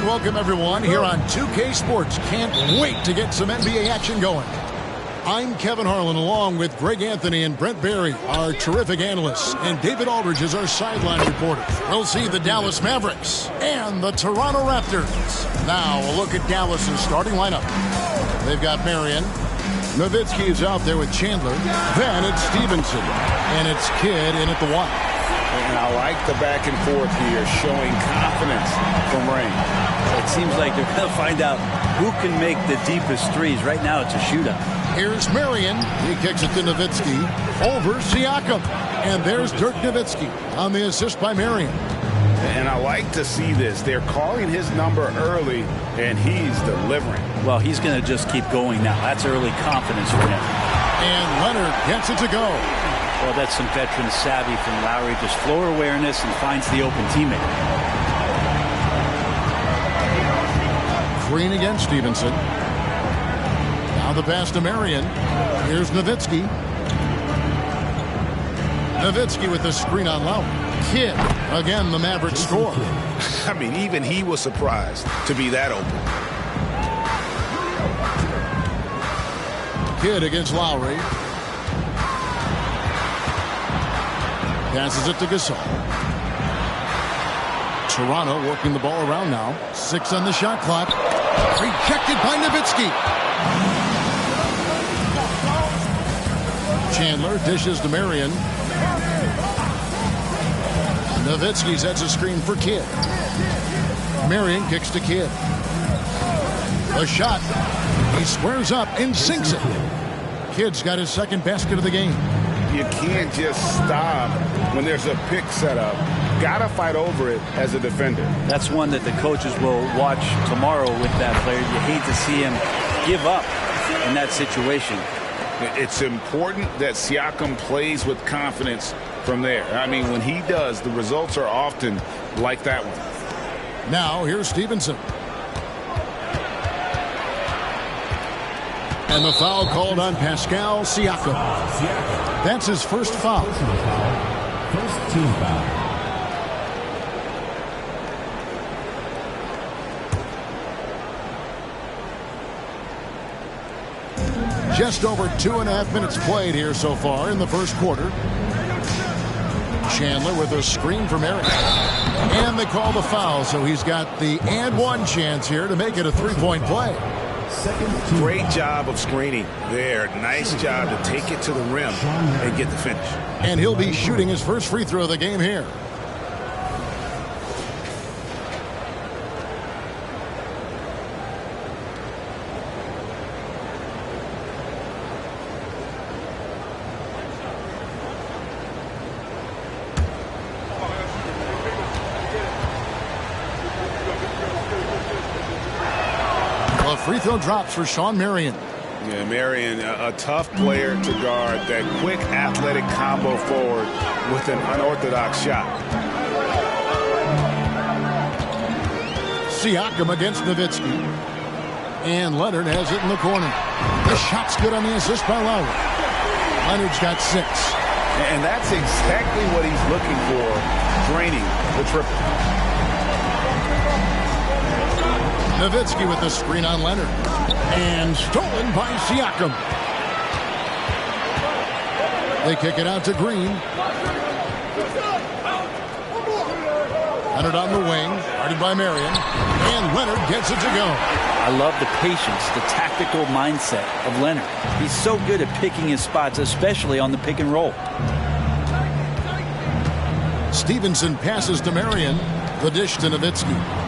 welcome everyone here on 2K Sports. Can't wait to get some NBA action going. I'm Kevin Harlan along with Greg Anthony and Brent Barry, our terrific analysts, and David Aldridge is our sideline reporter. We'll see the Dallas Mavericks and the Toronto Raptors. Now a look at Dallas's starting lineup. They've got Marion. Nowitzki is out there with Chandler. Then it's Stevenson. And it's Kidd in at the one. And I like the back and forth here, showing confidence from Rain. It seems like they're going to find out who can make the deepest threes. Right now it's a shootout. Here's Marion. He kicks it to Nowitzki. Over Siakam. And there's Dirk Nowitzki on the assist by Marion. And I like to see this. They're calling his number early, and he's delivering. Well, he's going to just keep going now. That's early confidence for him. And Leonard gets it to go. Well, that's some veteran savvy from Lowry. Just floor awareness and finds the open teammate. Green against Stevenson. Now the pass to Marion. Here's Nowitzki. Nowitzki with the screen on Lowry. Kidd. Again, the Mavericks score. I mean, even he was surprised to be that open. Kidd against Lowry. Passes it to Gasol. Toronto working the ball around now. 6 on the shot clock. Rejected by Nowitzki. Chandler dishes to Marion. Nowitzki sets a screen for Kidd. Marion kicks to Kidd. A shot. He squares up and sinks it. Kidd's got his second basket of the game. You can't just stop when there's a pick set up. Got to fight over it as a defender. That's one that the coaches will watch tomorrow with that player. You hate to see him give up in that situation. It's important that Siakam plays with confidence from there. I mean, when he does, the results are often like that one. Now, here's Stevenson. And the foul called on Pascal Siakam. That's his first foul. First team foul. Just over 2.5 minutes played here so far in the first quarter. Chandler with a screen for Marion. And they call the foul, so he's got the and one chance here to make it a three-point play. Great job of screening there. Nice job to take it to the rim and get the finish. And he'll be shooting his first free throw of the game here. Free throw drops for Shawn Marion. Yeah, Marion, a tough player to guard. That quick athletic combo forward with an unorthodox shot. Siakam against Nowitzki. And Leonard has it in the corner. The shot's good on the assist by Lowry. Leonard's got 6. And that's exactly what he's looking for, draining the triple. Nowitzki with the screen on Leonard. And stolen by Siakam. They kick it out to Green. Leonard on the wing. Guarded by Marion. And Leonard gets it to go. I love the patience, the tactical mindset of Leonard. He's so good at picking his spots, especially on the pick and roll. Stevenson passes to Marion. The dish to Nowitzki.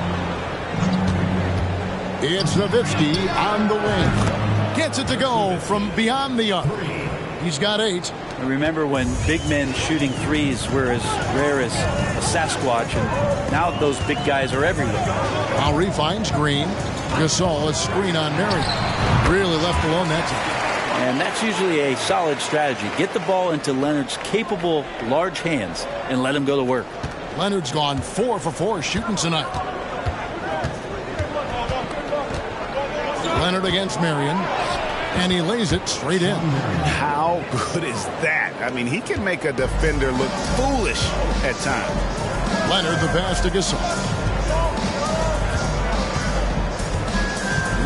It's Nowitzki on the wing. Gets it to go from beyond the arc. He's got 8. I remember when big men shooting threes were as rare as a Sasquatch, and now those big guys are everywhere. Lowry finds Green. Gasol a screen on Marion. Really left alone that time. And that's usually a solid strategy. Get the ball into Leonard's capable, large hands and let him go to work. Leonard's gone 4 for 4 shooting tonight. Leonard against Marion. And he lays it straight in. How good is that? I mean, he can make a defender look foolish at times. Leonard the pass to Gasol.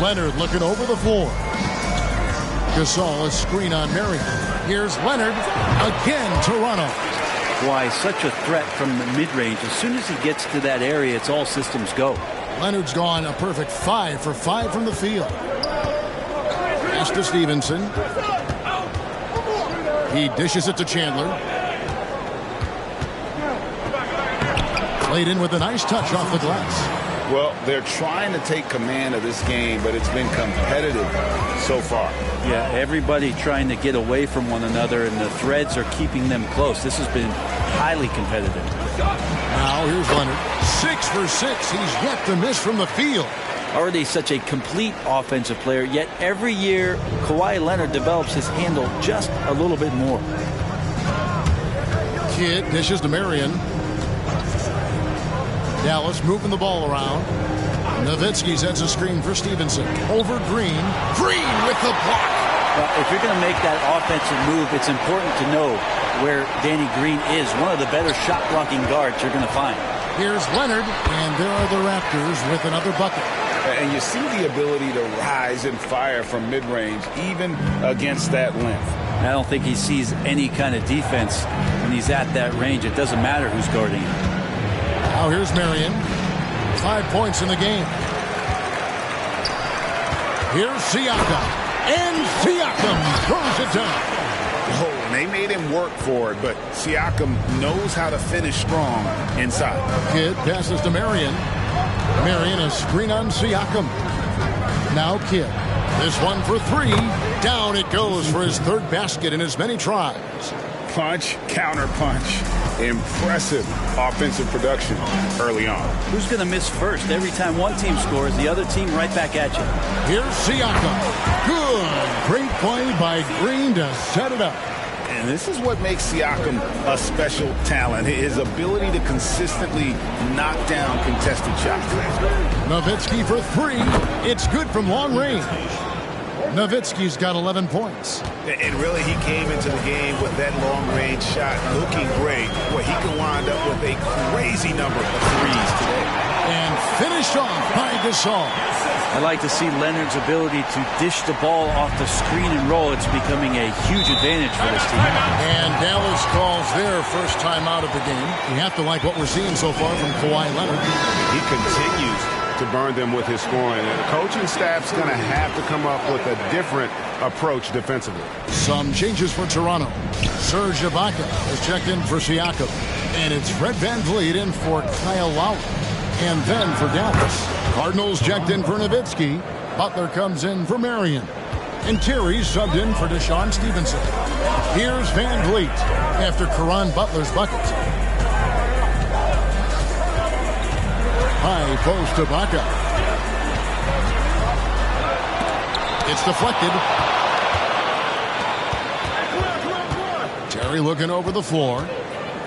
Leonard looking over the floor. Gasol, a screen on Marion. Here's Leonard. Again, Toronto. Why, such a threat from the mid-range. As soon as he gets to that area, it's all systems go. Leonard's gone a perfect 5 for 5 from the field. Pass to Stevenson. He dishes it to Chandler. Played in with a nice touch off the glass. Well, they're trying to take command of this game, but it's been competitive so far. Yeah, everybody trying to get away from one another, and the threads are keeping them close. This has been highly competitive. Now here's Leonard. 6 for 6. He's yet to miss from the field. Already such a complete offensive player, yet every year Kawhi Leonard develops his handle just a little bit more. Kidd dishes to Marion. Dallas moving the ball around. Nowitzki sets a screen for Stevenson. Over Green. Green with the block. Well, if you're going to make that offensive move, it's important to know where Danny Green is. One of the better shot-blocking guards you're going to find. Here's Leonard, and there are the Raptors with another bucket. And you see the ability to rise and fire from mid-range, even against that length. I don't think he sees any kind of defense when he's at that range. It doesn't matter who's guarding him. Now here's Marion. 5 points in the game. Here's Siakam. And Siakam throws it down. Oh, and they made him work for it, but Siakam knows how to finish strong inside. Kidd passes to Marion. Marion a screen on Siakam. Now Kidd. This one for 3. Down it goes for his 3rd basket in as many tries. Punch, counter punch. Impressive offensive production early on. Who's going to miss first? Every time one team scores, the other team right back at you. Here's Siakam. Good. Great play by Green to set it up. And this is what makes Siakam a special talent. His ability to consistently knock down contested shots. Nowitzki for 3. It's good from long range. Nowitzki's got 11 points. And really, he came into the game with that long-range shot looking great. Well, he can wind up with a crazy number of threes today. And finished off by Gasol. I like to see Leonard's ability to dish the ball off the screen and roll. It's becoming a huge advantage for this team. And Dallas calls their first time out of the game. You have to like what we're seeing so far from Kawhi Leonard. He continues to burn them with his scoring. And the coaching staff's going to have to come up with a different approach defensively. Some changes for Toronto. Serge Ibaka is checked in for Siakam. And it's Fred VanVleet in for Kyle Lowry. And then for Dallas, Cardinals checked in for Nowitzki. Butler comes in for Marion. And Terry subbed in for Deshaun Stevenson. Here's VanVleet after Caron Butler's bucket. High post Ibaka. It's deflected. Terry looking over the floor.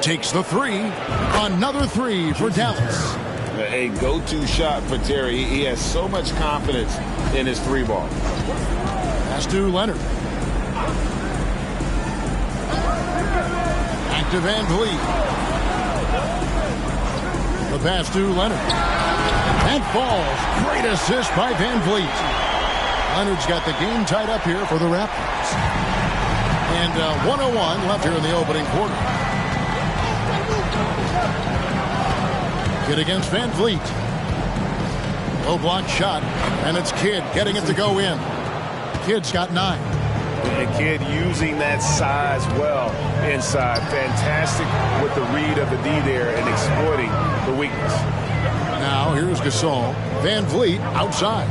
Takes the 3. Another 3 for Dallas. A go-to shot for Terry. He has so much confidence in his 3-ball. Pass to Leonard. Back to VanVleet. The pass to Leonard. And falls. Great assist by VanVleet. Leonard's got the game tied up here for the Raptors. And 1:01 left here in the opening quarter. Kidd against VanVleet. Low block shot. And it's Kidd getting it to go in. Kidd's got 9. And Kidd using that size well inside. Fantastic with the read of the D there and exploiting the weakness. Now here's Gasol. VanVleet outside.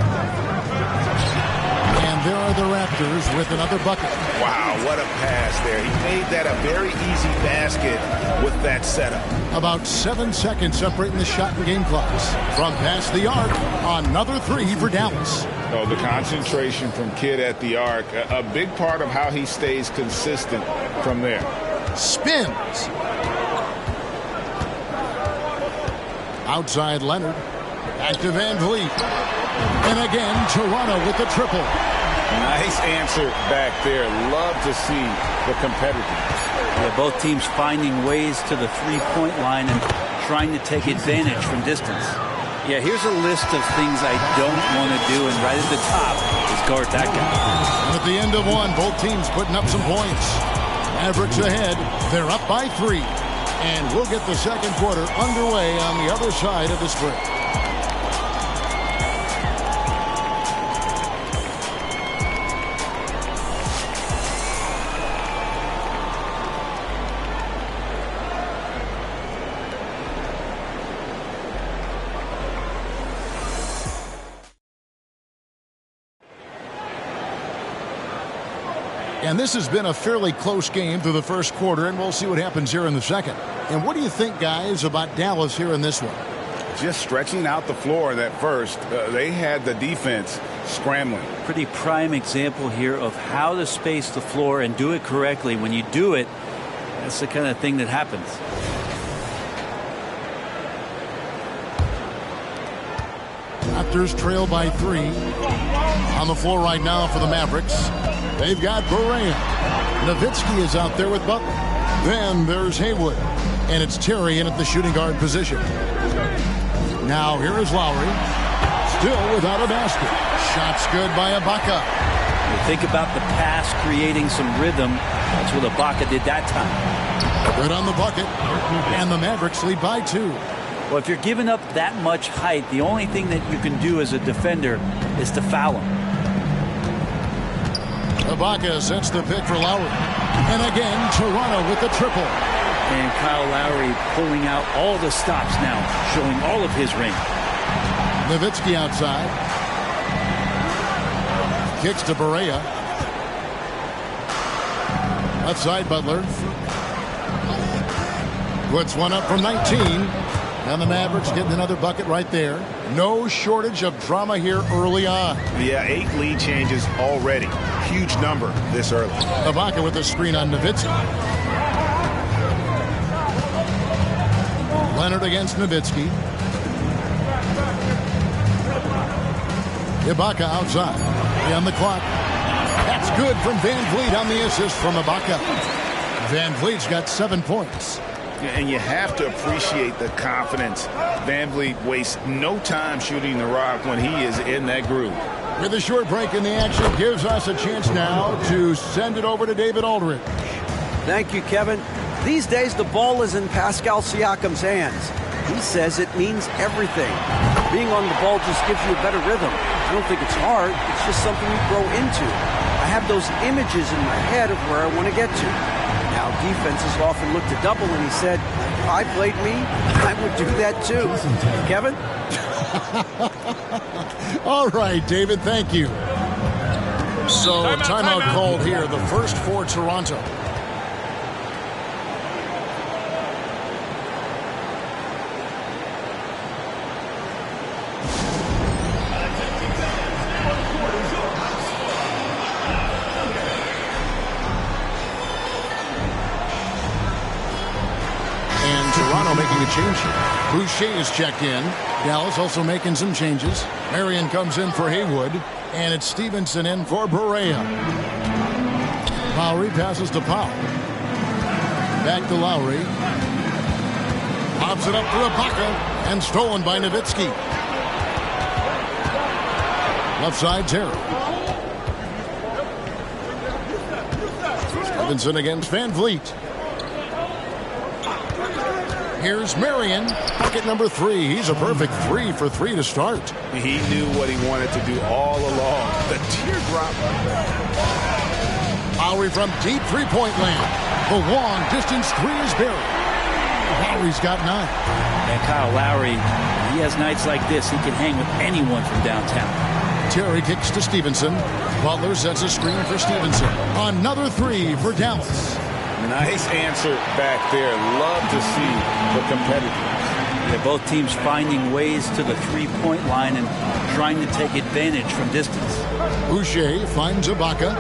And there are the Raptors with another bucket. Wow, what a pass there. He made that a very easy basket with that setup. About 7 seconds separating the shot and game clocks. From past the arc, another 3 for Dallas. Oh, the concentration from Kidd at the arc, a big part of how he stays consistent from there. Spins. Outside Leonard. Back to VanVleet. And again, Toronto with the triple. Nice answer back there. Love to see the competitiveness. Yeah, both teams finding ways to the three-point line and trying to take advantage from distance. Yeah, here's a list of things I don't want to do, and right at the top is guard that guy. And at the end of one, both teams putting up some points. Mavericks ahead. They're up by 3. And we'll get the second quarter underway on the other side of this break. And this has been a fairly close game through the first quarter, and we'll see what happens here in the second. And what do you think, guys, about Dallas here in this one? Just stretching out the floor that first. They had the defense scrambling. Pretty prime example here of how to space the floor and do it correctly. When you do it, that's the kind of thing that happens. Raptors trail by 3. On the floor right now for the Mavericks. They've got Barea. Nowitzki is out there with Butler. Then there's Haywood. And it's Terry in at the shooting guard position. Now here is Lowry. Still without a basket. Shots good by Ibaka. You think about the pass creating some rhythm. That's what Ibaka did that time. Good on the bucket. And the Mavericks lead by 2. Well, if you're giving up that much height, the only thing that you can do as a defender is to foul him. Ibaka sets the pick for Lowry. And again, Toronto with the triple. And Kyle Lowry pulling out all the stops now, showing all of his range. Nowitzki outside. Kicks to Barea. Left side, Butler. Puts one up from 19. And the Mavericks getting another bucket right there. No shortage of drama here early on. Yeah, 8 lead changes already. Huge number this early. Ibaka with a screen on Nowitzki. Leonard against Nowitzki. Ibaka outside. On the clock. That's good from Van Vliet on the assist from Ibaka. Van Vliet's got 7 points. And you have to appreciate the confidence. Van Vliet wastes no time shooting the rock when he is in that groove. With a short break in the action, gives us a chance now to send it over to David Aldridge. Thank you, Kevin. These days, the ball is in Pascal Siakam's hands. He says it means everything. Being on the ball just gives you a better rhythm. I don't think it's hard. It's just something you grow into. I have those images in my head of where I want to get to. Now, defenses often look to double, and he said, if I played me, I would do that too. Kevin? All right, David, thank you. So, timeout called here, the first for Toronto. Making a change here. Boucher is checked in. Dallas also making some changes. Marion comes in for Haywood. And it's Stevenson in for Barea. Lowry passes to Powell. Back to Lowry. Pops it up for Ibaka. And stolen by Nowitzki. Left side, Terry. Stevenson against Van Vliet. Here's Marion, bucket number 3. He's a perfect 3 for 3 to start. He knew what he wanted to do all along. The teardrop. Lowry from deep three-point land. The long distance 3 is buried. Lowry's got 9. And Kyle Lowry, he has nights like this. He can hang with anyone from downtown. Terry kicks to Stevenson. Butler sets a screen for Stevenson. Another 3 for Dallas. Nice answer back there. Love to see the competitor. Yeah, both teams finding ways to the three-point line and trying to take advantage from distance. Boucher finds Ibaka.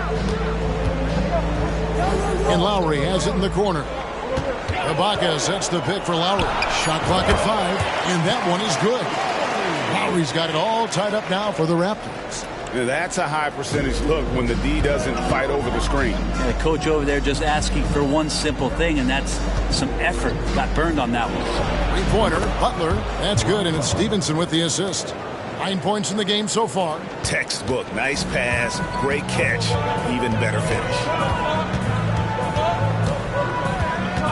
And Lowry has it in the corner. Ibaka sets the pick for Lowry. Shot clock at 5, and that one is good. Lowry's got it all tied up now for the Raptors. That's a high percentage look when the D doesn't fight over the screen. And the coach over there just asking for one simple thing, and that's some effort. Got burned on that one. Three-pointer, Butler. That's good, and it's Stevenson with the assist. 9 points in the game so far. Textbook. Nice pass, great catch, even better finish.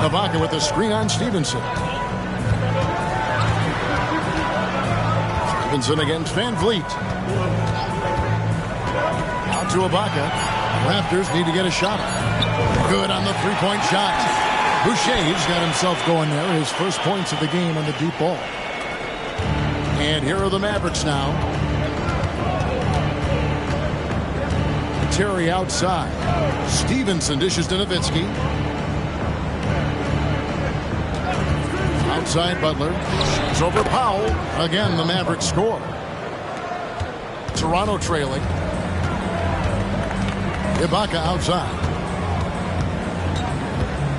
Ibaka with the screen on Stevenson. Stevenson against Van Vliet. Out to Ibaka. Raptors need to get a shot. Good on the three-point shot. Boucher's got himself going there. His first points of the game on the deep ball. And here are the Mavericks now. Terry outside. Stevenson dishes to Nowitzki. Outside Butler. It's over Powell. Again, the Mavericks score. Toronto trailing. Ibaka outside.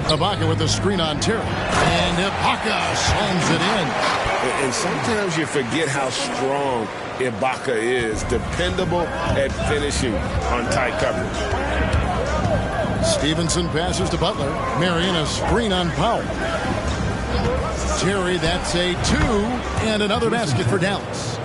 Ibaka with the screen on Terry. And Ibaka slams it in. And sometimes you forget how strong Ibaka is. Dependable at finishing on tight coverage. Stevenson passes to Butler. Marion a screen on Powell. Terry, that's a 2. And another basket for Dallas.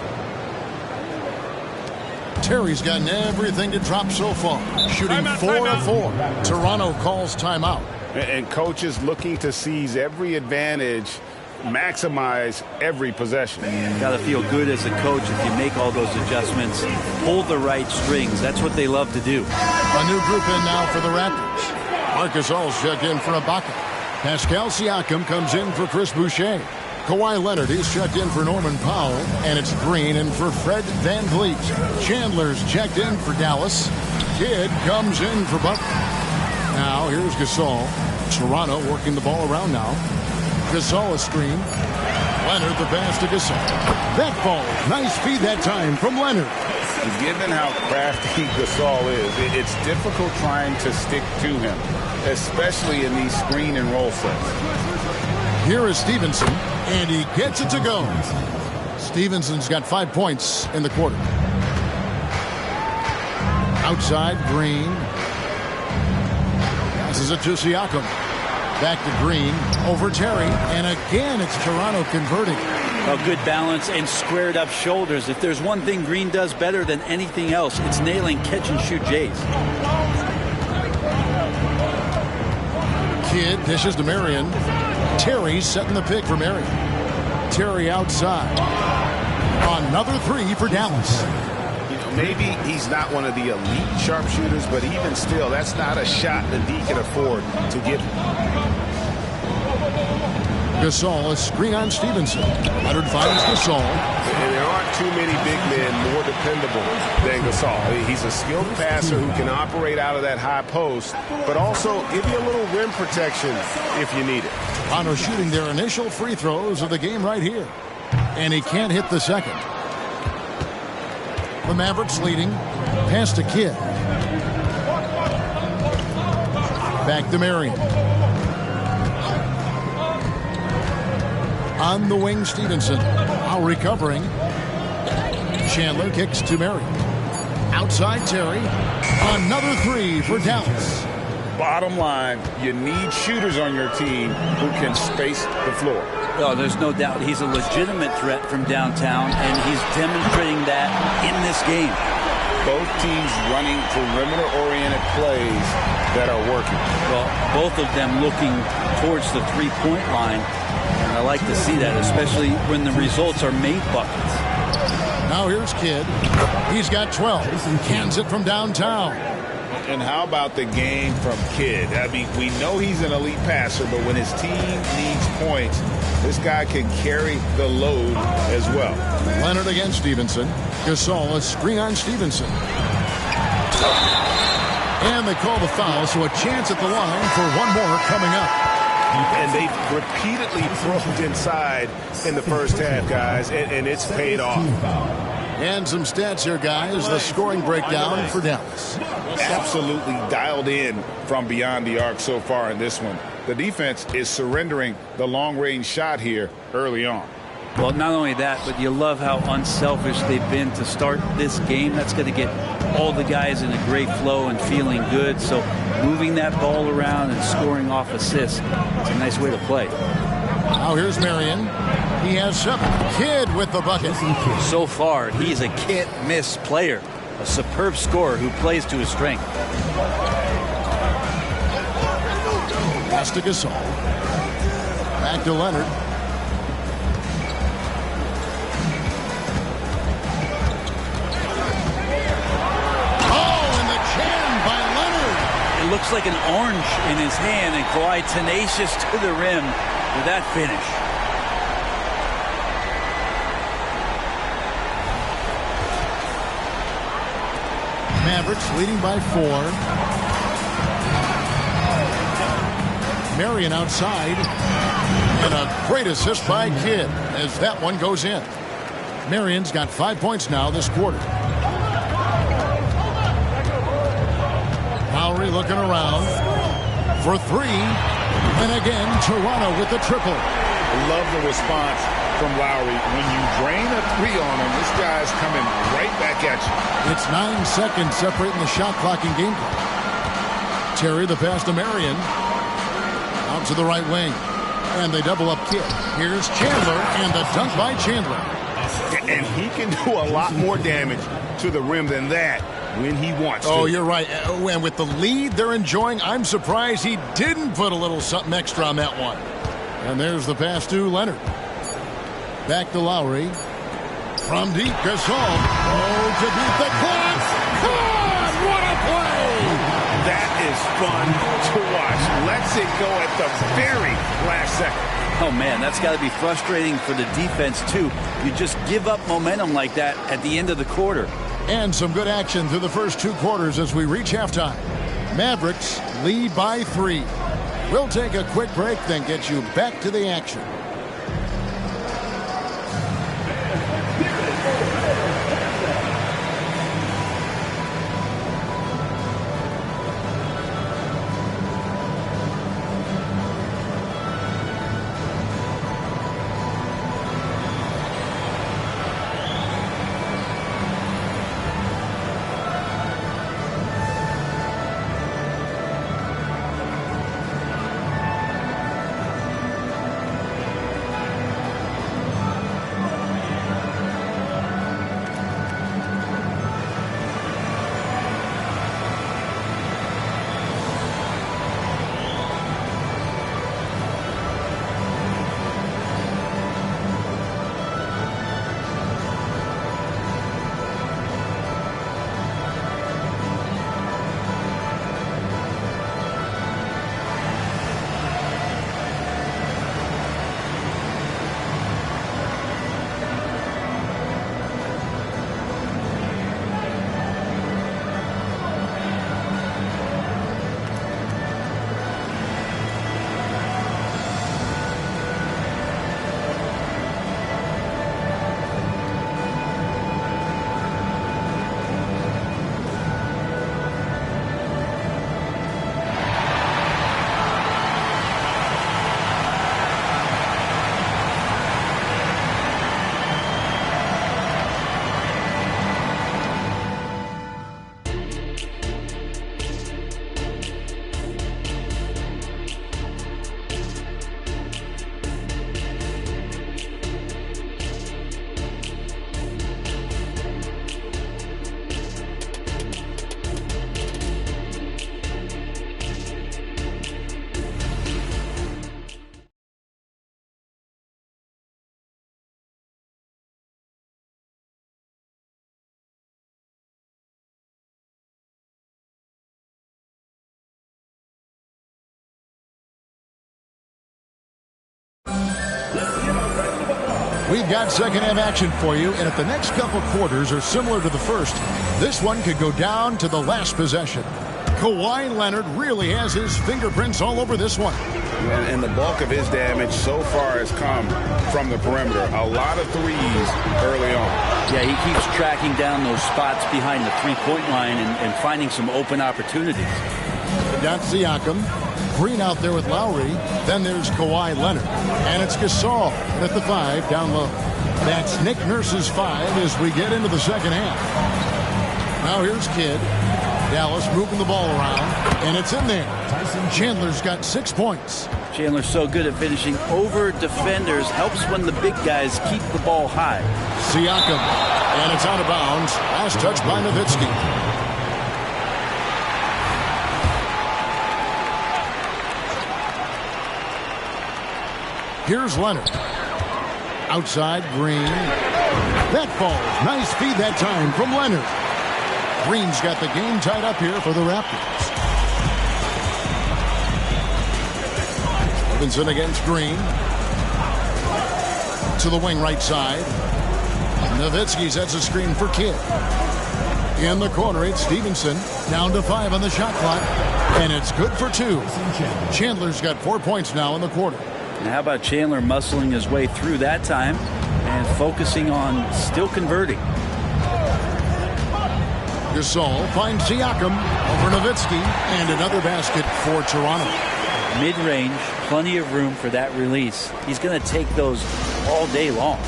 Terry's gotten everything to drop so far. Shooting 4 of 4. Toronto calls timeout. And coaches looking to seize every advantage, maximize every possession. Got to feel good as a coach if you make all those adjustments. Hold the right strings. That's what they love to do. A new group in now for the Raptors. Marcus All's checked in for Ibaka. Pascal Siakam comes in for Chris Boucher. Kawhi Leonard is checked in for Norman Powell. And it's Green in for Fred Van Vliet. Chandler's checked in for Dallas. Kidd comes in for Butler. Now here's Gasol. Toronto working the ball around now. Gasol a screen. Leonard the pass to Gasol. That ball. Nice feed that time from Leonard. Given how crafty Gasol is, it's difficult trying to stick to him, especially in these screen and roll sets. Here is Stevenson, and he gets it to go. Stevenson's got 5 points in the quarter. Outside, Green. Passes it to Siakam. Back to Green, over Terry, and again it's Toronto converting. A good balance and squared up shoulders. If there's one thing Green does better than anything else, it's nailing catch-and-shoot Jays. Kidd dishes to Marion. Terry setting the pick for Marion. Terry outside. Another 3 for Dallas. Maybe he's not one of the elite sharpshooters, but even still, that's not a shot the D can afford to give him. Gasol, a screen on Stevenson. Leonard finds Gasol. And there aren't too many big men more dependable than Gasol. He's a skilled passer who can operate out of that high post, but also give you a little rim protection if you need it. Toronto shooting their initial free throws of the game right here. And he can't hit the second. The Mavericks leading. Pass to Kidd. Back to Marion. On the wing, Stevenson. Now recovering. Chandler kicks to Marion. Outside Terry. Another 3 for Dallas. Bottom line, you need shooters on your team who can space the floor. Oh, there's no doubt he's a legitimate threat from downtown, and he's demonstrating that in this game. Both teams running perimeter-oriented plays that are working. Well, both of them looking towards the three-point line, and I like to see that, especially when the results are made buckets. Now here's Kidd. He's got 12. Cans it from downtown. And how about the game from Kidd? I mean, we know he's an elite passer, but when his team needs points, this guy can carry the load as well. Leonard against Stevenson. Gasol, a screen on Stevenson. And they call the foul, so a chance at the line for one more coming up. And they've repeatedly probed inside in the first half, guys, and it's paid off. And some stats here, guys. The scoring breakdown for Dallas. Absolutely dialed in from beyond the arc so far in this one. The defense is surrendering the long-range shot here early on. Well, not only that, but you love how unselfish they've been to start this game. That's going to get all the guys in a great flow and feeling good. So moving that ball around and scoring off assists, it's a nice way to play. Now here's Marion. He has 7. Kidd with the bucket. So far, he's a can't-miss player. A superb scorer who plays to his strength. Pass to Gasol. Back to Leonard. It looks like an orange in his hand, and Kawhi tenacious to the rim with that finish. Mavericks leading by 4. Marion outside. And a great assist by Kidd as that one goes in. Marion's got 5 points now this quarter. Lowry looking around for 3. And again, Toronto with the triple. Love the response from Lowry. When you drain a 3 on him, this guy's coming right back at you. It's 9 seconds separating the shot clock and game clock. Terry the pass to Marion. Out to the right wing. And they double up Kidd. Here's Chandler and the dunk by Chandler. And he can do a lot more damage to the rim than that when he wants to. Oh, you're right. And with the lead they're enjoying, I'm surprised he didn't put a little something extra on that one. And there's the pass to Leonard. Back to Lowry. From deep, Gasol. Oh, to beat the clock. God, what a play! That is fun to watch. Lets it go at the very last second. Oh, man, that's got to be frustrating for the defense, too. You just give up momentum like that at the end of the quarter. And some good action through the first 2 quarters as we reach halftime. Mavericks lead by 3. We'll take a quick break, then get you back to the action. We've got second half action for you, and if the next couple quarters are similar to the first, this one could go down to the last possession. Kawhi Leonard really has his fingerprints all over this one. And the bulk of his damage so far has come from the perimeter. A lot of threes early on. Yeah, he keeps tracking down those spots behind the three-point line and finding some open opportunities. Got Siakam. Green out there with Lowry. Then there's Kawhi Leonard. And it's Gasol at the 5 down low. That's Nick Nurse's 5 as we get into the second half. Now here's Kidd. Dallas moving the ball around, and it's in there. Chandler's got 6 points. Chandler's so good at finishing over defenders. Helps when the big guys keep the ball high. Siakam, and it's out of bounds. Last touch by Nowitzki. Here's Leonard. Outside, Green. That falls. Nice feed that time from Leonard. Green's got the game tied up here for the Raptors. Robinson against Green. To the wing right side. Nowitzki sets a screen for Kidd. In the corner, it's Stevenson. Down to 5 on the shot clock. And it's good for 2. Chandler's got 4 points now in the quarter. And how about Chandler muscling his way through that time and focusing on still converting? Gasol finds Siakam over Nowitzki, and another basket for Toronto. Mid-range, plenty of room for that release. He's going to take those all day long.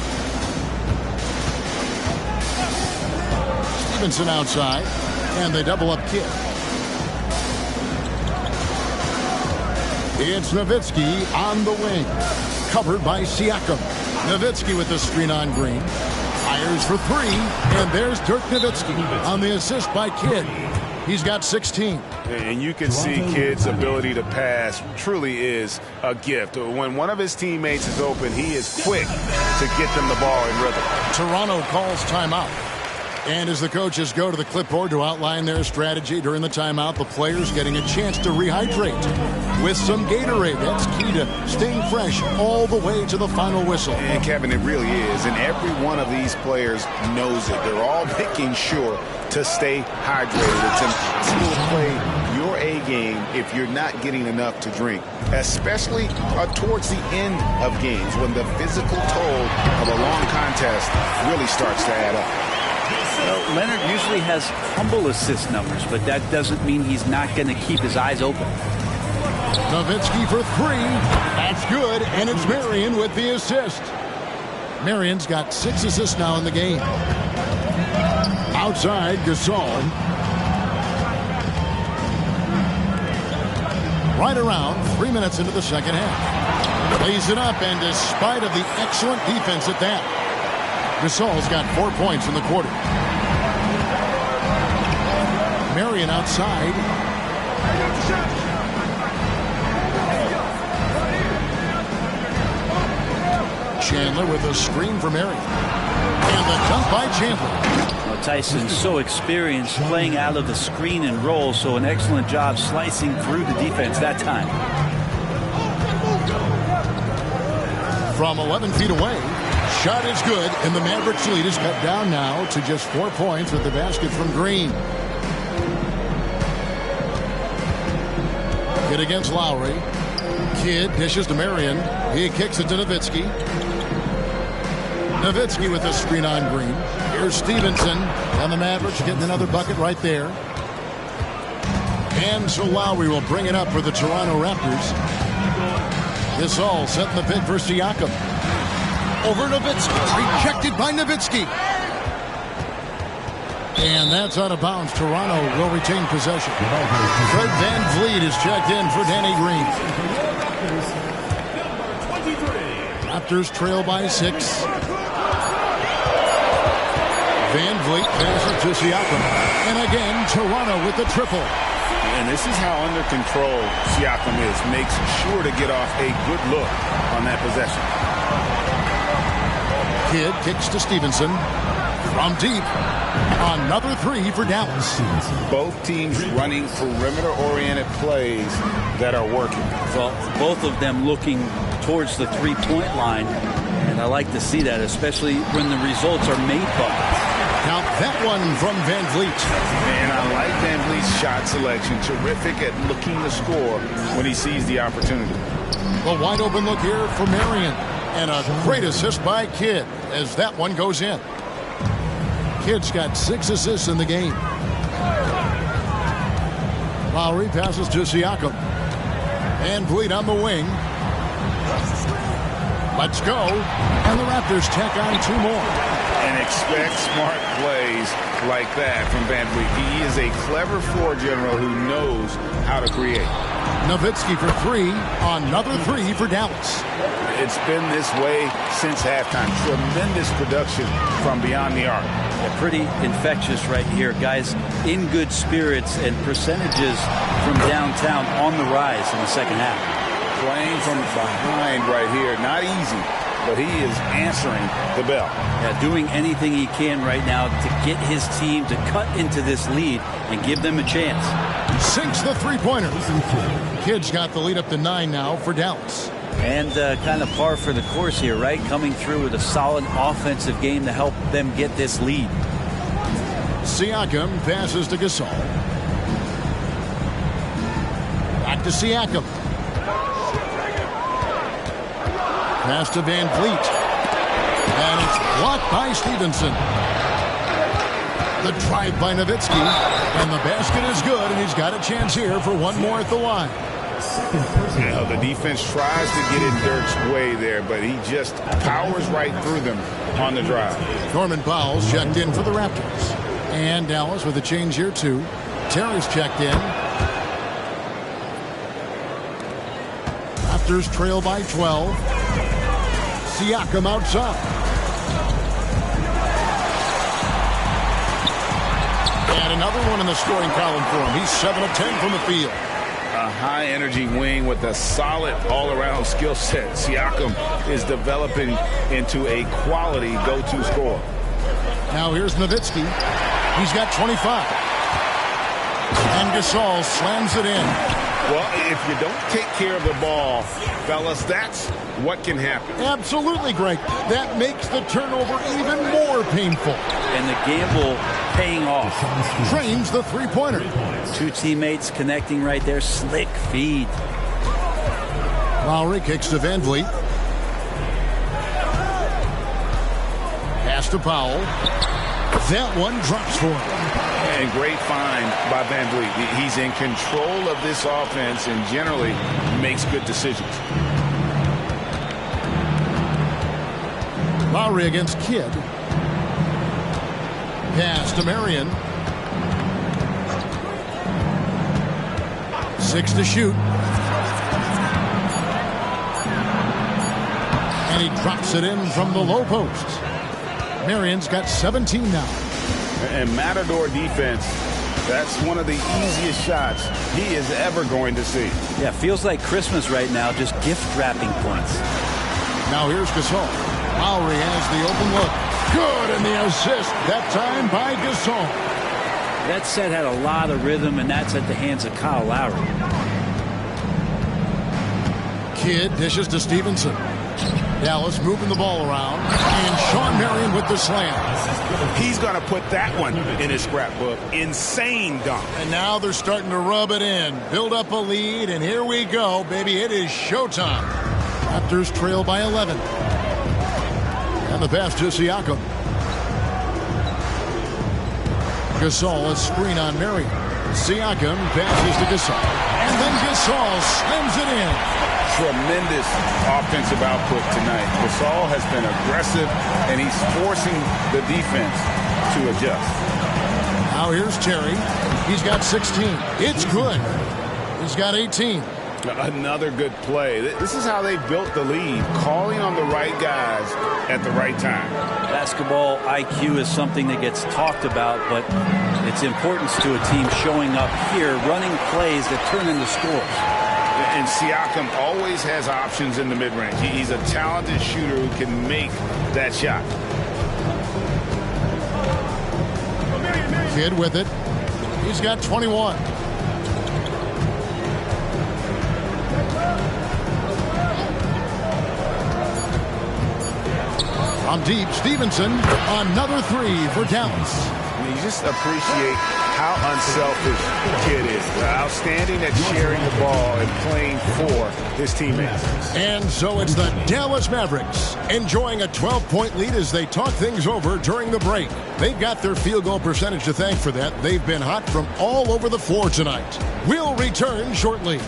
Stevenson outside, and they double up Kidd. It's Nowitzki on the wing, covered by Siakam. Nowitzki with the screen on Green. Fires for 3, and there's Dirk Nowitzki on the assist by Kidd. He's got 16. And you can see Kidd's ability to pass truly is a gift. When one of his teammates is open, he is quick to get them the ball in rhythm. Toronto calls timeout. And as the coaches go to the clipboard to outline their strategy during the timeout, the players getting a chance to rehydrate with some Gatorade. That's key to staying fresh all the way to the final whistle. And Kevin, it really is. And every one of these players knows it. They're all making sure to stay hydrated. It's impossible to play your A game if you're not getting enough to drink, especially towards the end of games when the physical toll of a long contest really starts to add up. Well, Leonard usually has humble assist numbers, but that doesn't mean he's not going to keep his eyes open. Nowitzki for 3. That's good, and it's Marion with the assist. Marion's got 6 assists now in the game. Outside, Gasol. Right around 3 minutes into the second half. Lays it up, and despite of the excellent defense at that, Gasol's got 4 points in the quarter. Marion outside. Chandler with a screen for Marion. And the dunk by Chandler. Well, Tyson's so experienced playing out of the screen and roll, so an excellent job slicing through the defense that time. From 11 feet away. Shot is good, and the Mavericks lead is cut down now to just 4 points with the basket from Green. Kidd against Lowry. Kidd dishes to Marion. He kicks it to Nowitzki. Nowitzki with a screen on Green. Here's Stevenson, and the Mavericks getting another bucket right there. And so Lowry will bring it up for the Toronto Raptors. This all setting the pick for Siakam. Over Nowitzki. Rejected by Nowitzki. And that's out of bounds. Toronto will retain possession. Fred VanVleet is checked in for Danny Green. Raptors trail by 6. VanVleet passes to Siakam. And again, Toronto with the triple. And this is how under control Siakam is. Makes sure to get off a good look on that possession. Kidd kicks to Stevenson. From deep. Another 3 for Dallas. Both teams running perimeter-oriented plays that are working. Well, both of them looking towards the three-point line. And I like to see that, especially when the results are made buckets. Now that one from VanVleet. And I like VanVleet's shot selection. Terrific at looking to score when he sees the opportunity. A wide open look here for Marion. And a great assist by Kidd as that one goes in. Kidd's got 6 assists in the game. Lowry passes to Siakam. Van Vliet on the wing. Let's go. And the Raptors tack on 2 more. And expect smart plays like that from Van Vliet. He is a clever floor general who knows how to create. Nowitzki for 3. Another 3 for Dallas. It's been this way since halftime. Tremendous production from beyond the arc. Yeah, pretty infectious right here. Guys in good spirits and percentages from downtown on the rise in the second half. Playing from behind right here. Not easy, but he is answering the bell. Yeah, doing anything he can right now to get his team to cut into this lead and give them a chance. Sinks the three-pointer. Kidd's got the lead up to 9 now for Dallas. And kind of par for the course here, right? Coming through with a solid offensive game to help them get this lead. Siakam passes to Gasol. Back to Siakam. Pass to Van Vliet. And it's blocked by Stevenson. The drive by Nowitzki. And the basket is good, and he's got a chance here for one more at the line. The defense tries to get in Dirk's way there, but he just powers right through them on the drive. Norman Powell's checked in for the Raptors. And Dallas with a change here, too. Terry's checked in. Raptors trail by 12. Siakam outside. And another one in the scoring column for him. He's 7 of 10 from the field. A high-energy wing with a solid all-around skill set. Siakam is developing into a quality go-to scorer. Now here's Nowitzki. He's got 25. And Gasol slams it in. Well, if you don't take care of the ball, fellas, that's what can happen. Absolutely, Greg. That makes the turnover even more painful. And the gamble paying off. Drains the three-pointer. 2 teammates connecting right there. Slick feed. Lowry kicks to Van Vliet. Pass to Powell. That one drops for him. And great find by Van Vliet. He's in control of this offense and generally makes good decisions. Lowry against Kidd. Pass to Marion. 6 to shoot. And he drops it in from the low post. Marion's got 17 now. And Matador defense, that's one of the easiest shots he is ever going to see. Yeah, feels like Christmas right now, just gift wrapping points. Now here's Gasol. Lowry has the open look. Good, and the assist, that time by Gasol. That set had a lot of rhythm, and that's at the hands of Kyle Lowry. Kidd dishes to Stevenson. Dallas moving the ball around. And Sean Marion with the slam. He's going to put that one in his scrapbook. Insane dunk. And now they're starting to rub it in. Build up a lead, and here we go, baby. It is showtime. Raptors trail by 11. And the pass to Siakam. Gasol, a screen on Marion. Siakam passes to Gasol. And then Gasol slams it in. Tremendous offensive output tonight. Gasol has been aggressive, and he's forcing the defense to adjust. Now here's Terry. He's got 16. It's good. He's got 18. Another good play. This is how they built the lead, calling on the right guys at the right time. Basketball IQ is something that gets talked about, but its importance to a team showing up here, running plays that turn into scores. And Siakam always has options in the mid-range. He's a talented shooter who can make that shot. Kidd with it. He's got 21. From deep, Stevenson, another 3 for Dallas. You just appreciate how unselfish Kidd is. Outstanding at sharing the ball and playing for his teammates. And so it's the Dallas Mavericks enjoying a 12-point lead as they talk things over during the break. They've got their field goal percentage to thank for that. They've been hot from all over the floor tonight. We'll return shortly.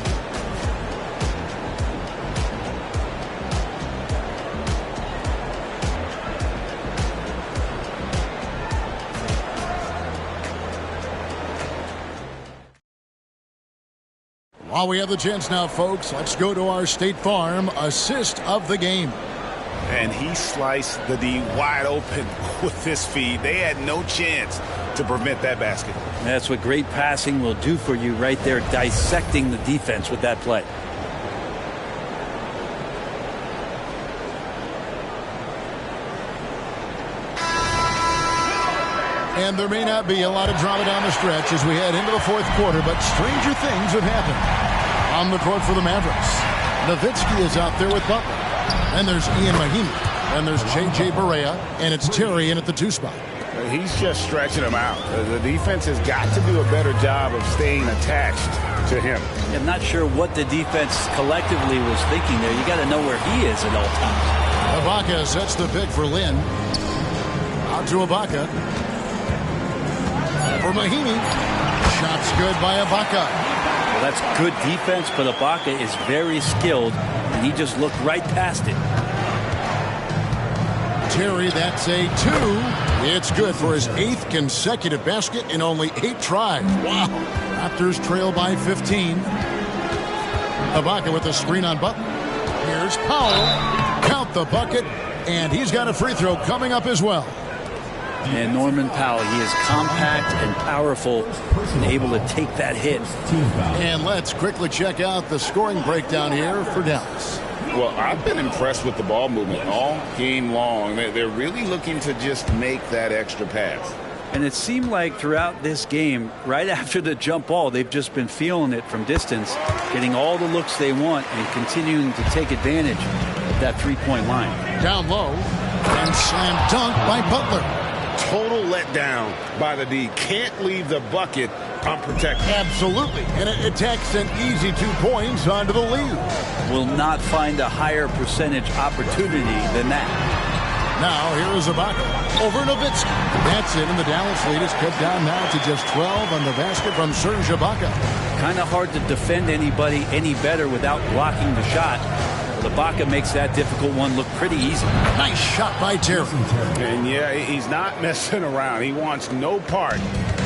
While we have the chance now, folks, let's go to our State Farm assist of the game. And he sliced the D wide open with this feed. They had no chance to prevent that basket. That's what great passing will do for you right there, dissecting the defense with that play. And there may not be a lot of drama down the stretch as we head into the fourth quarter, but stranger things have happened. On the court for the Mavericks, Nowitzki is out there with Butler. And there's Ian Mahimi. And there's J.J. Barea. And it's Terry in at the 2 spot. He's just stretching him out. The defense has got to do a better job of staying attached to him. I'm not sure what the defense collectively was thinking there. You got to know where he is at all times. Ibaka sets the pick for Lynn. Out to Ibaka. For Mahimi. Shots good by Ibaka. Well, that's good defense, but Ibaka is very skilled, and he just looked right past it. Terry, that's a 2. It's good for his 8th consecutive basket in only 8 tries. Wow. Raptors trail by 15. Ibaka with a screen on Butler. Here's Powell. Count the bucket, and he's got a free throw coming up as well. And Norman Powell, he is compact and powerful and able to take that hit. And let's quickly check out the scoring breakdown here for Dallas. Well, I've been impressed with the ball movement all game long. They're really looking to just make that extra pass. And it seemed like throughout this game, right after the jump ball, they've just been feeling it from distance, getting all the looks they want and continuing to take advantage of that three-point line. Down low and slam dunk by Butler. Total letdown by the D. Can't leave the bucket unprotected. Absolutely. And it takes an easy 2 points onto the lead. Will not find a higher percentage opportunity than that. Now here is Ibaka over Nowitzki. That's it, and the Dallas lead is cut down now to just 12 on the basket from Serge Ibaka. Kind of hard to defend anybody any better without blocking the shot. Ibaka makes that difficult one look pretty easy. Nice shot by Terry. And yeah, he's not messing around. He wants no part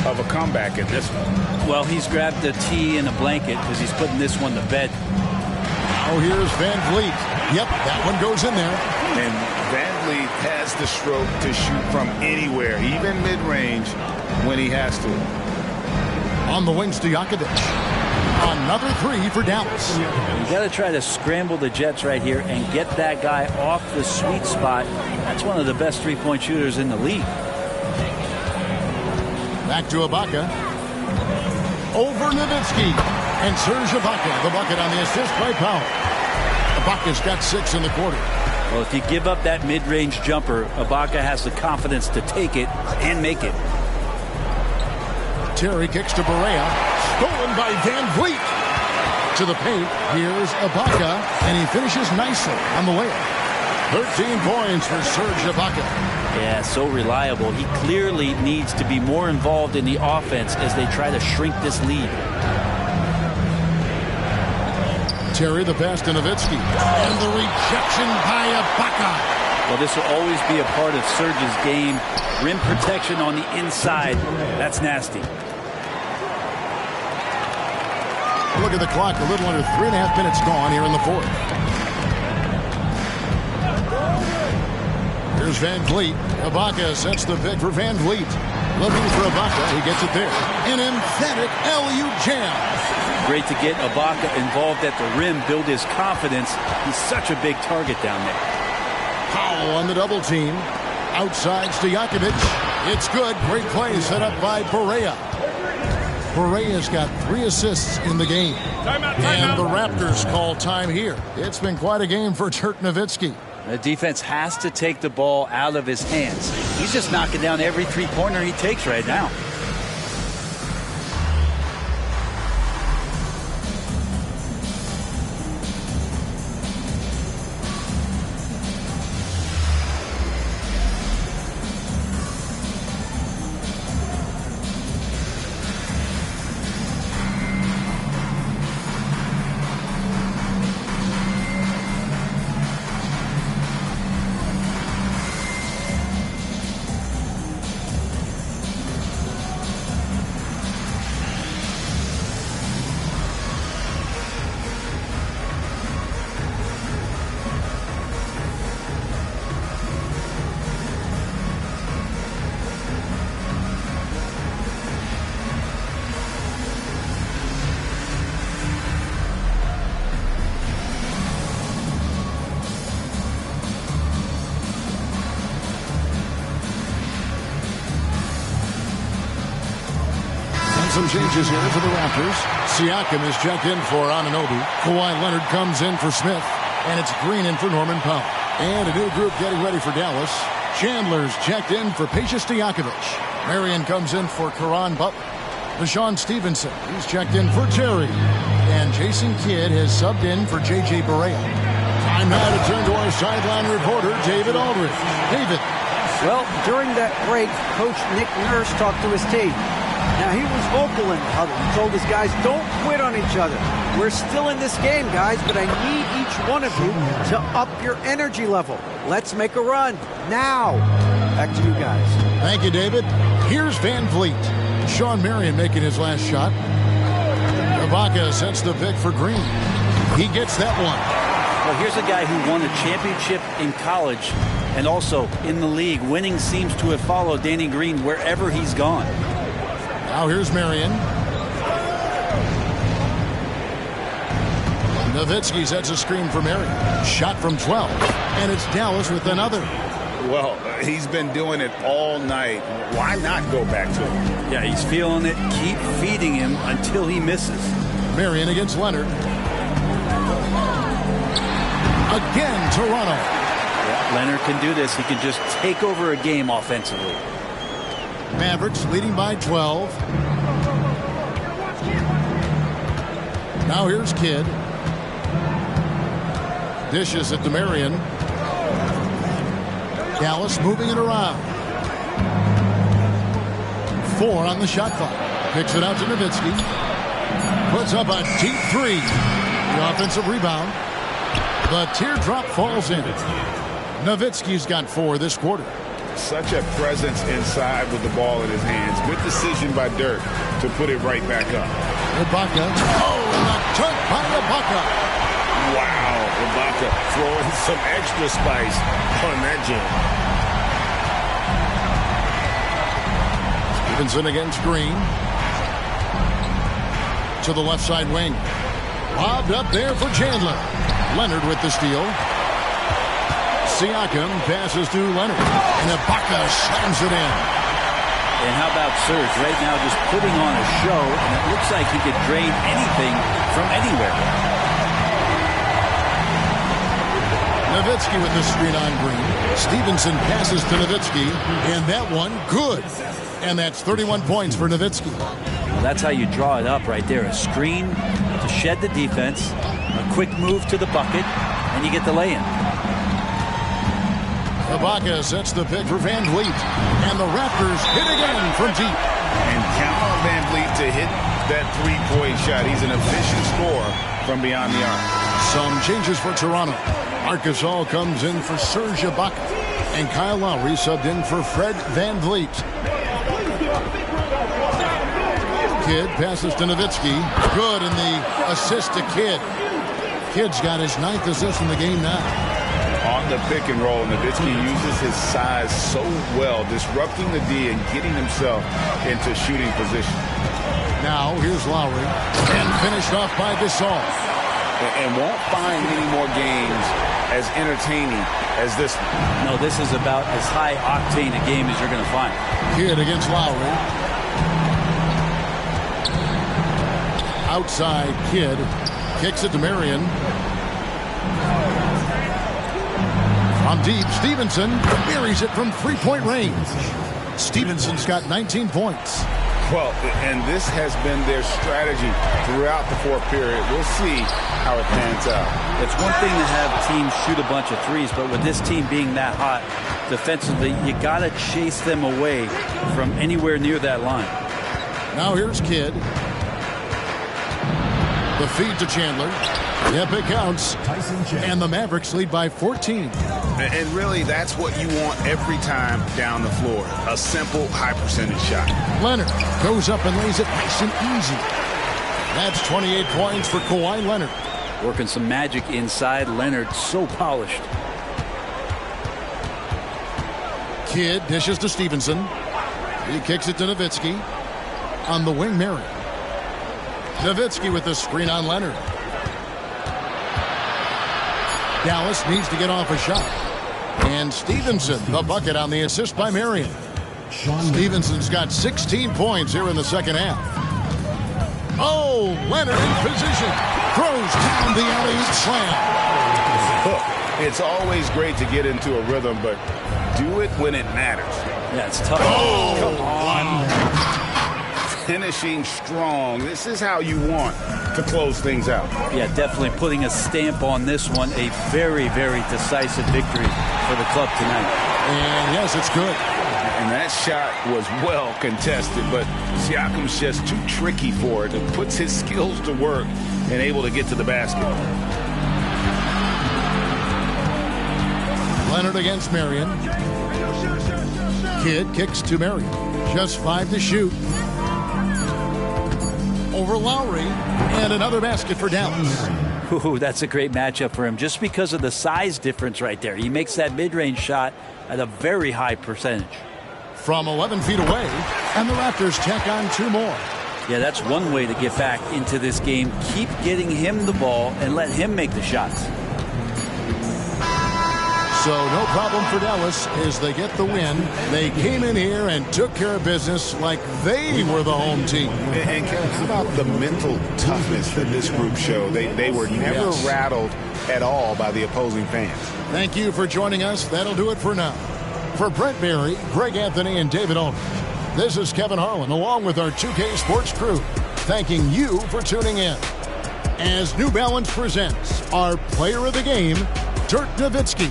of a comeback in this one. Well, he's grabbed a tee and a blanket because he's putting this one to bed. Oh, here's Van Vliet. Yep, that one goes in there. And Van Vliet has the stroke to shoot from anywhere, even mid-range, when he has to. On the wings to Jakovic. Another 3 for Dallas. You got to try to scramble the Jets right here and get that guy off the sweet spot. That's one of the best three-point shooters in the league. Back to Ibaka. Over Nowitzki. And Serge Ibaka, the bucket on the assist by Powell. Ibaka's got 6 in the quarter. Well, if you give up that mid-range jumper, Ibaka has the confidence to take it and make it. Terry kicks to Barea. Stolen by Van Vliet. To the paint. Here's Ibaka. And he finishes nicely on the layup. 13 points for Serge Ibaka. Yeah, so reliable. He clearly needs to be more involved in the offense as they try to shrink this lead. Terry the pass to Nowitzki. And the rejection by Ibaka. Well, this will always be a part of Serge's game. Rim protection on the inside. That's nasty. Look at the clock. A little under 3.5 minutes gone here in the fourth. Here's Van Vliet. Ibaka sets the pick for Van Vliet. Looking for Ibaka. He gets it there. An emphatic LU jam. Great to get Ibaka involved at the rim, build his confidence. He's such a big target down there. Powell on the double team. Outside Stojakovic. It's good. Great play set up by Barea. Barea's got 3 assists in the game. And the Raptors call time here. It's been quite a game for Dirk Nowitzki. The defense has to take the ball out of his hands. He's just knocking down every three-pointer he takes right now. some changes here for the Raptors. Siakam is checked in for Anunoby. Kawhi Leonard comes in for Smith. And it's Green in for Norman Powell. And a new group getting ready for Dallas. Chandler's checked in for Peja Stojakovic. Marion comes in for Caron Butler. Deshaun Stevenson, he's checked in for Terry. And Jason Kidd has subbed in for J.J. Barea. Time now to turn to our sideline reporter, David Aldridge. David. Well, during that break, Coach Nick Nurse talked to his team. Now, he was vocal in the huddle. He told his guys, don't quit on each other. We're still in this game, guys, but I need each one of you to up your energy level. Let's make a run now. Back to you guys. Thank you, David. Here's Van Vliet. Sean Marion making his last shot. Ibaka sets the pick for Green. He gets that one. Well, here's a guy who won a championship in college and also in the league. Winning seems to have followed Danny Green wherever he's gone. Now here's Marion. Nowitzki sets a screen for Marion. Shot from 12. And it's Dallas with another. Well, he's been doing it all night. Why not go back to him? Yeah, he's feeling it. Keep feeding him until he misses. Marion against Leonard. Again, Toronto. Yeah, Leonard can do this. He can just take over a game offensively. Mavericks leading by 12. Now here's Kidd. Dishes it to Marion. Dallas moving it around. 4 on the shot clock. Picks it out to Nowitzki. Puts up a deep 3. The offensive rebound. The teardrop falls in. Nowitzki's got 4 this quarter. Such a presence inside with the ball in his hands. Good decision by Dirk to put it right back up. Ibaka. Oh, and a dunk by Ibaka. Wow, Ibaka throwing some extra spice on that jam. Stevenson against Green. To the left side wing. Lobbed up there for Chandler. Leonard with the steal. Siakam passes to Leonard. And Ibaka slams it in. And how about Serge right now just putting on a show, and it looks like he could drain anything from anywhere. Nowitzki with the screen on Green. Stevenson passes to Nowitzki. And that one, good. And that's 31 points for Nowitzki. Well, that's how you draw it up right there. A screen to shed the defense, a quick move to the bucket, and you get the lay-in. Ibaka sets the pick for Van Vliet. And the Raptors hit again from deep. And count on Van Vliet to hit that three-point shot. He's an efficient scorer from beyond the arc. Some changes for Toronto. Marcus All comes in for Serge Ibaka. And Kyle Lowry subbed in for Fred Van Vliet. Kidd passes to Nowitzki. Good in the assist to Kidd. Kidd's got his 9th assist in the game now. On the pick and roll, Nowitzki uses his size so well, disrupting the D and getting himself into shooting position. Now, here's Lowry. And finished off by Gasol. And won't find many more games as entertaining as this one. No, this is about as high-octane a game as you're going to find. Kidd against Lowry. Outside, Kidd. Kicks it to Marion. From deep, Stevenson buries it from three-point range. Stevenson's got 19 points. Well, and this has been their strategy throughout the fourth period. We'll see how it pans out. It's one thing to have teams shoot a bunch of threes, but with this team being that hot defensively, you got to chase them away from anywhere near that line. Now here's Kidd. The feed to Chandler. Yep, it counts. And the Mavericks lead by 14. And really, that's what you want every time down the floor. A simple, high-percentage shot. Leonard goes up and lays it nice and easy. That's 28 points for Kawhi Leonard. Working some magic inside. Leonard so polished. Kidd dishes to Stevenson. He kicks it to Nowitzki. On the wing, Marion. Nowitzki with the screen on Leonard. Dallas needs to get off a shot. And Stevenson, the bucket on the assist by Marion. Stevenson's got 16 points here in the second half. Oh, Leonard in position. Throws down the alley-oop slam. Look, it's always great to get into a rhythm, but do it when it matters. Yeah, it's tough. Oh, come on. Finishing strong. This is how you want to close things out. Yeah, definitely putting a stamp on this one. A very, very decisive victory for the club tonight. And yes, it's good. And that shot was well contested, but Siakam's just too tricky for it. It puts his skills to work and able to get to the basket. Leonard against Marion. Kidd kicks to Marion. Just 5 to shoot. Over Lowry, and another basket for Dallas. Ooh, that's a great matchup for him just because of the size difference right there. He makes that mid-range shot at a very high percentage. From 11 feet away, and the Raptors tack on 2 more. Yeah, that's one way to get back into this game. Keep getting him the ball and let him make the shots. So no problem for Dallas as they get the win. They came in here and took care of business like they were the home team. And Kevin, how about the mental toughness that this group showed? They were never rattled at all by the opposing fans. Thank you for joining us. That'll do it for now. For Brent Barry, Greg Anthony, and David Aldridge, this is Kevin Harlan along with our 2K Sports crew, thanking you for tuning in. As New Balance presents our player of the game, Dirk Nowitzki.